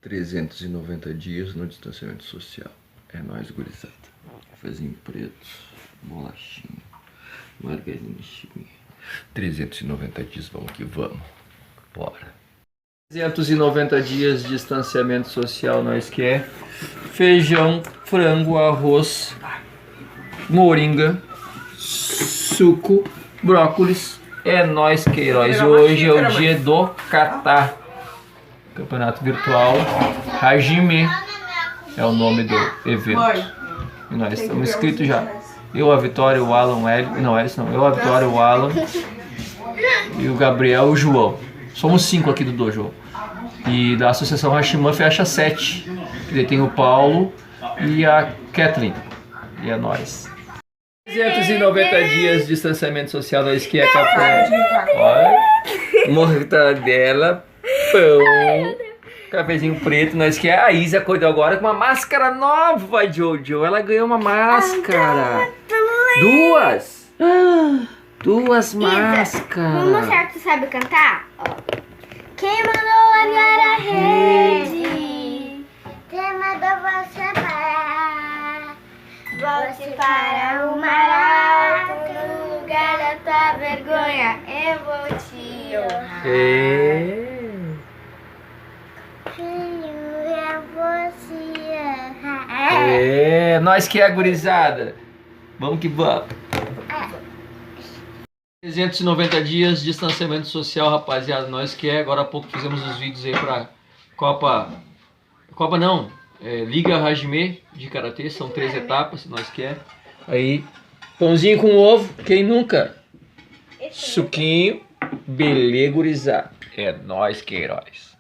390 dias no distanciamento social. É nóis, gurizada. Cafezinho preto, bolachinha, margarina, chiminha. 390 dias, vamos que vamos. Bora. 390 dias de distanciamento social, nós quer feijão, frango, arroz, moringa, suco, brócolis. É nóis, Queiroz. Hoje é o dia do Catar. Campeonato Virtual Hajime é o nome do evento. E nós estamos inscritos já. Eu, a Vitória, o Alan, o Hélio. Não, Hélio não. Eu, a Vitória, o Alan. E o Gabriel e o João. Somos 5 aqui do dojo. E da Associação Hashima fecha 7. E daí tem o Paulo e a Kathleen. E é nóis. 390 dias de distanciamento social, nós que é café. Olha. Mortadela, pão, cafezinho preto. Nós que é a Isa acordou agora com uma máscara nova, Jojo. Ela ganhou uma máscara. Duas máscaras. Vamos mostrar que tu sabe cantar? Ó. Quem mandou largar a rede? Quem mandou você parar? Volte para o mar alto, no lugar da tua vergonha, eu vou te honrar. Eu vou te honrar. Nós que é a gurizada. Vamos que vamos. 390 dias de distanciamento social, rapaziada. Nós que é. Agora há pouco fizemos os vídeos aí pra Copa não. Liga Hajime de Karatê. São 3 etapas, nós que é. Aí, pãozinho com ovo. Quem nunca? Suquinho. Beleza, gurizada. É nóis, Queiroz.